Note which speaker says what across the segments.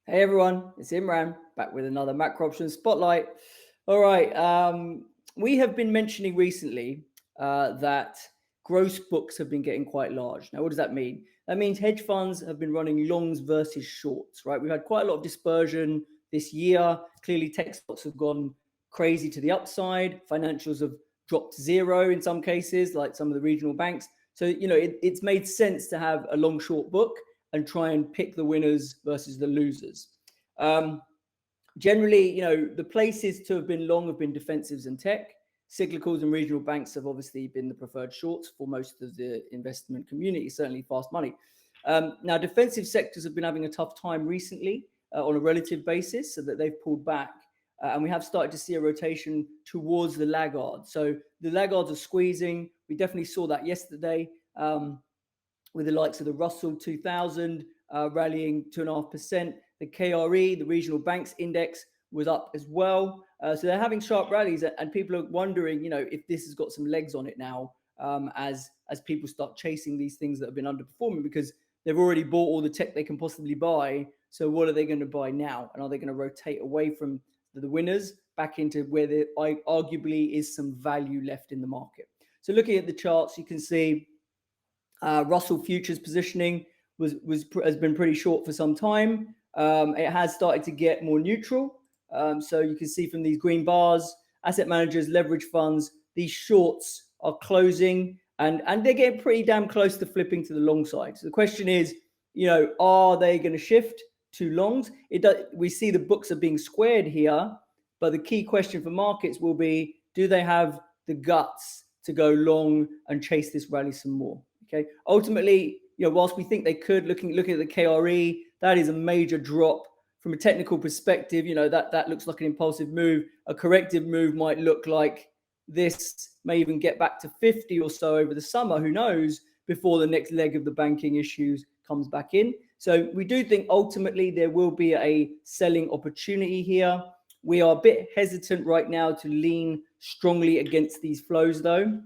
Speaker 1: Hey everyone, it's Imran back with another macro options spotlight. All right, we have been mentioning recently that gross books have been getting quite large. Now, what does that mean? That means hedge funds have been running longs versus shorts, right? We've had quite a lot of dispersion this year. Clearly, tech stocks have gone crazy to the upside. Financials have dropped zero in some cases, like some of the regional banks. So, it's made sense to have a long short book and try and pick the winners versus the losers. Um, Generally, the places to have been long have been defensives and tech. Cyclicals and regional banks have obviously been the preferred shorts for most of the investment community, certainly fast money. Now, defensive sectors have been having a tough time recently on a relative basis, so that they've pulled back. And we have started to see a rotation towards the laggards. So the laggards are squeezing. We definitely saw that yesterday. With the likes of the Russell 2000 rallying 2.5%. The KRE, the regional banks index, was up as well. So they're having sharp rallies, and people are wondering, if this has got some legs on it now, as people start chasing these things that have been underperforming, because they've already bought all the tech they can possibly buy. So what are they going to buy now? And are they going to rotate away from the winners back into where there arguably is some value left in the market? So looking at the charts, you can see Russell futures positioning has been pretty short for some time. It has started to get more neutral. So you can see from these green bars, asset managers, leverage funds, these shorts are closing and they're getting pretty damn close to flipping to the long side. So the question is, are they going to shift to longs? We see the books are being squared here, but the key question for markets will be, do they have the guts to go long and chase this rally some more? Okay. Ultimately, whilst we think they could, looking at the KRE, that is a major drop from a technical perspective. That looks like an impulsive move. A corrective move might look like this, may even get back to 50 or so over the summer. Who knows? Before the next leg of the banking issues comes back in. So we do think ultimately there will be a selling opportunity here. We are a bit hesitant right now to lean strongly against these flows, though,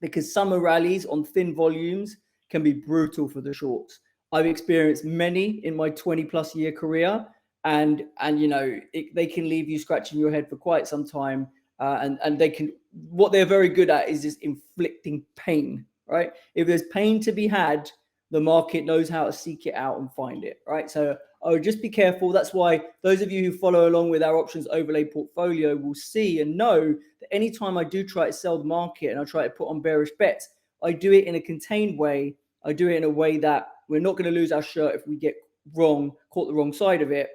Speaker 1: because summer rallies on thin volumes can be brutal for the shorts. I've experienced many in my 20 plus year career, and they can leave you scratching your head for quite some time. And they can, what they're very good at is just inflicting pain, right? If there's pain to be had, the market knows how to seek it out and find it, right? So I would just be careful. That's why those of you who follow along with our options overlay portfolio will see and know that anytime I do try to sell the market and I try to put on bearish bets, I do it in a contained way. I do it in a way that we're not going to lose our shirt if we get caught the wrong side of it.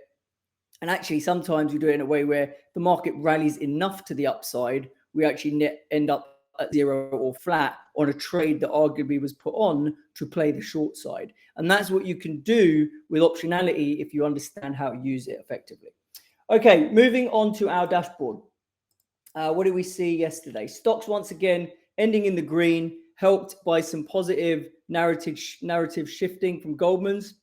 Speaker 1: And actually, sometimes we do it in a way where the market rallies enough to the upside, we actually end up at zero or flat on a trade that arguably was put on to play the short side. And that's what you can do with optionality if you understand how to use it effectively. Okay, moving on to our dashboard. What did we see yesterday? Stocks once again ending in the green, helped by some positive narrative shifting from Goldman's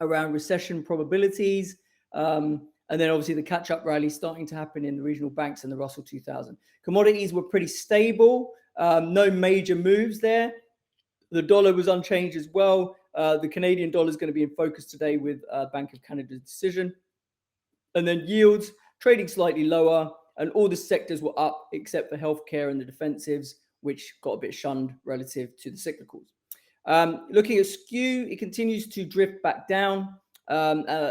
Speaker 1: around recession probabilities. And then obviously the catch-up rally starting to happen in the regional banks and the Russell 2000. Commodities were pretty stable. No major moves there. The dollar was unchanged as well. The Canadian dollar is going to be in focus today with Bank of Canada's decision. And then yields trading slightly lower, and all the sectors were up except for healthcare and the defensives, which got a bit shunned relative to the cyclicals. Looking at skew, it continues to drift back down.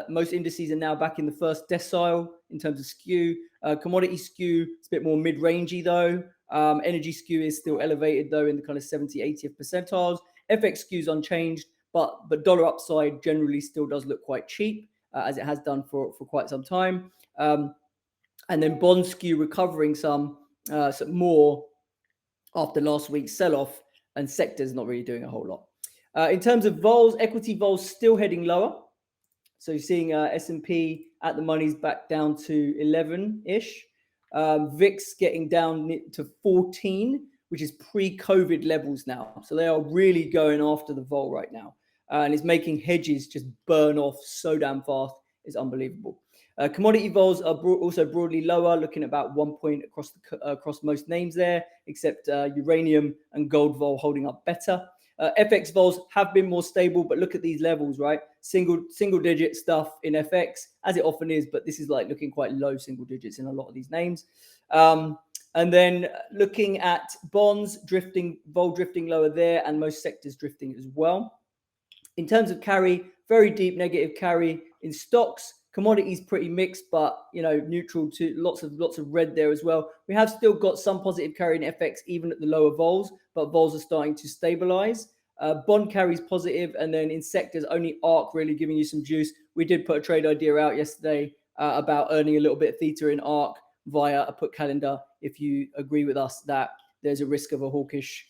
Speaker 1: Most indices are now back in the first decile in terms of skew. Commodity skew, it's a bit more mid-rangey though. Energy skew is still elevated though in the kind of 70, 80th percentiles. FX skew is unchanged, but dollar upside generally still does look quite cheap, as it has done for quite some time. And then bond skew recovering some more after last week's sell-off, and sectors not really doing a whole lot. In terms of vols, equity vols still heading lower. So you're seeing S&P at the money's back down to 11-ish. VIX getting down to 14, which is pre-COVID levels now. So they are really going after the vol right now. And it's making hedges just burn off so damn fast. It's unbelievable. Commodity vols are also broadly lower, looking at about 1 point across most names there, except uranium and gold vol holding up better. FX vols have been more stable, but look at these levels, right? Single digit stuff in FX, as it often is, but this is like looking quite low single digits in a lot of these names. And then looking at bonds, vol drifting lower there, and most sectors drifting as well. In terms of carry, very deep negative carry in stocks. Commodities pretty mixed, but neutral to lots of red there as well. We have still got some positive carry in FX, even at the lower vols, but vols are starting to stabilize. Bond carries positive, and then in sectors, only ARC really giving you some juice. We did put a trade idea out yesterday about earning a little bit of theta in ARC via a put calendar. If you agree with us that there's a risk of a hawkish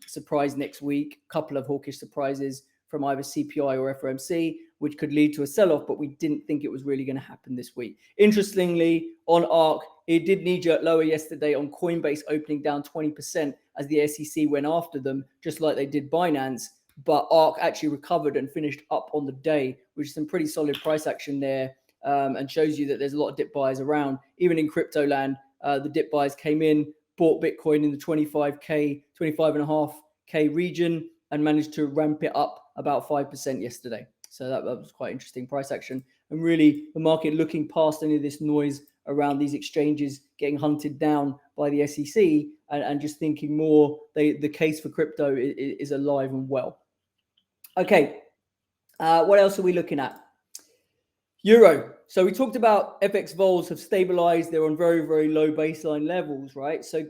Speaker 1: surprise next week, a couple of hawkish surprises from either CPI or FOMC, which could lead to a sell-off, but we didn't think it was really going to happen this week. Interestingly, on ARC, it did knee-jerk lower yesterday on Coinbase, opening down 20% as the SEC went after them, just like they did Binance. But ARC actually recovered and finished up on the day, which is some pretty solid price action there, and shows you that there's a lot of dip buyers around. Even in crypto land, the dip buyers came in, bought Bitcoin in the 25.5K region, and managed to ramp it up about 5% yesterday. So that was quite interesting price action. And really, the market looking past any of this noise around these exchanges getting hunted down by the SEC and just thinking more the case for crypto is alive and well. Okay, what else are we looking at? Euro. So we talked about FX vols have stabilized. They're on very, very low baseline levels, right? So,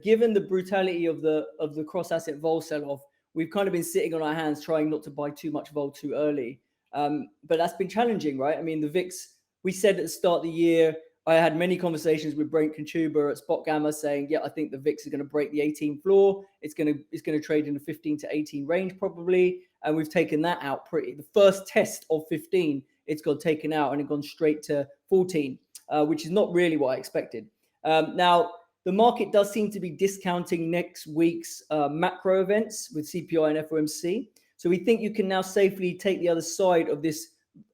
Speaker 1: given the brutality of the cross-asset vol sell-off, we've kind of been sitting on our hands trying not to buy too much vol too early. But that's been challenging, right? I mean, the VIX, we said at the start of the year, I had many conversations with Brent Conchuber at Spot Gamma saying, yeah, I think the VIX is going to break the 18 floor. It's going to trade in the 15 to 18 range probably. And we've taken that out the first test of 15, it's got taken out and it gone straight to 14, which is not really what I expected. Now, the market does seem to be discounting next week's macro events with CPI and FOMC. So we think you can now safely take the other side of this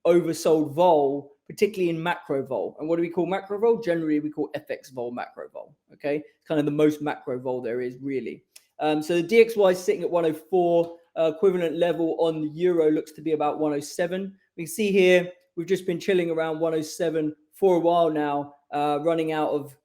Speaker 1: oversold vol, particularly in macro vol. And what do we call macro vol? Generally, we call FX vol macro vol. Okay, it's kind of the most macro vol there is really. So the DXY is sitting at 104. Equivalent level on the euro looks to be about 107. We can see here we've just been chilling around 107 for a while now, running out of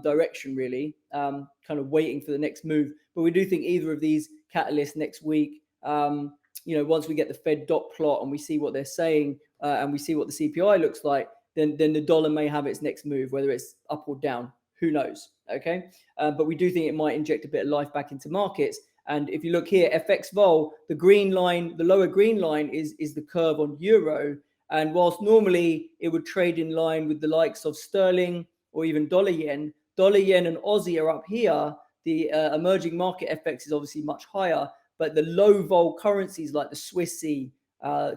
Speaker 1: direction really, kind of waiting for the next move. But we do think either of these catalysts next week, once we get the Fed dot plot and we see what they're saying and we see what the CPI looks like, then the dollar may have its next move, whether it's up or down, who knows? Okay, but we do think it might inject a bit of life back into markets. And if you look here, FX vol, the green line, the lower green line is the curve on euro. And whilst normally it would trade in line with the likes of sterling or even dollar yen and Aussie are up here. The emerging market FX is obviously much higher, but the low vol currencies like the Swissy,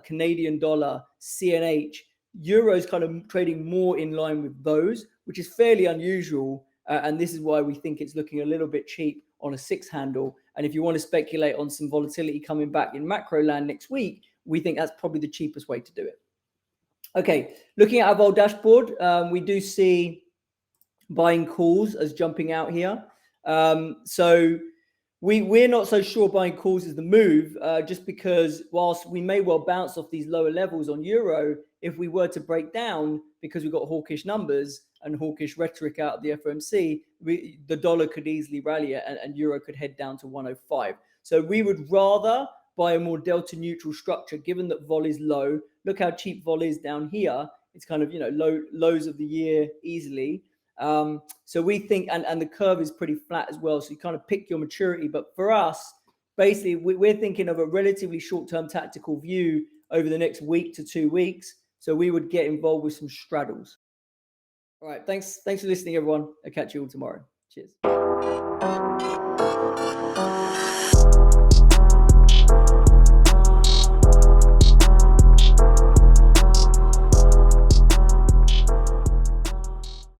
Speaker 1: Canadian dollar, CNH, euros kind of trading more in line with those, which is fairly unusual. And this is why we think it's looking a little bit cheap on a 6 handle. And if you want to speculate on some volatility coming back in macro land next week, we think that's probably the cheapest way to do it. Okay, looking at our vol dashboard, we do see buying calls as jumping out here. So we're not so sure buying calls is the move, just because whilst we may well bounce off these lower levels on euro, if we were to break down because we've got hawkish numbers and hawkish rhetoric out of the FOMC, the dollar could easily rally and euro could head down to 105. So we would rather buy a more delta neutral structure, given that vol is low. Look how cheap vol is down here. It's kind of, lows of the year easily. So we think, and the curve is pretty flat as well. So you kind of pick your maturity. But for us, basically, we're thinking of a relatively short-term tactical view over the next week to 2 weeks. So we would get involved with some straddles. All right. Thanks for listening, everyone. I'll catch you all tomorrow. Cheers.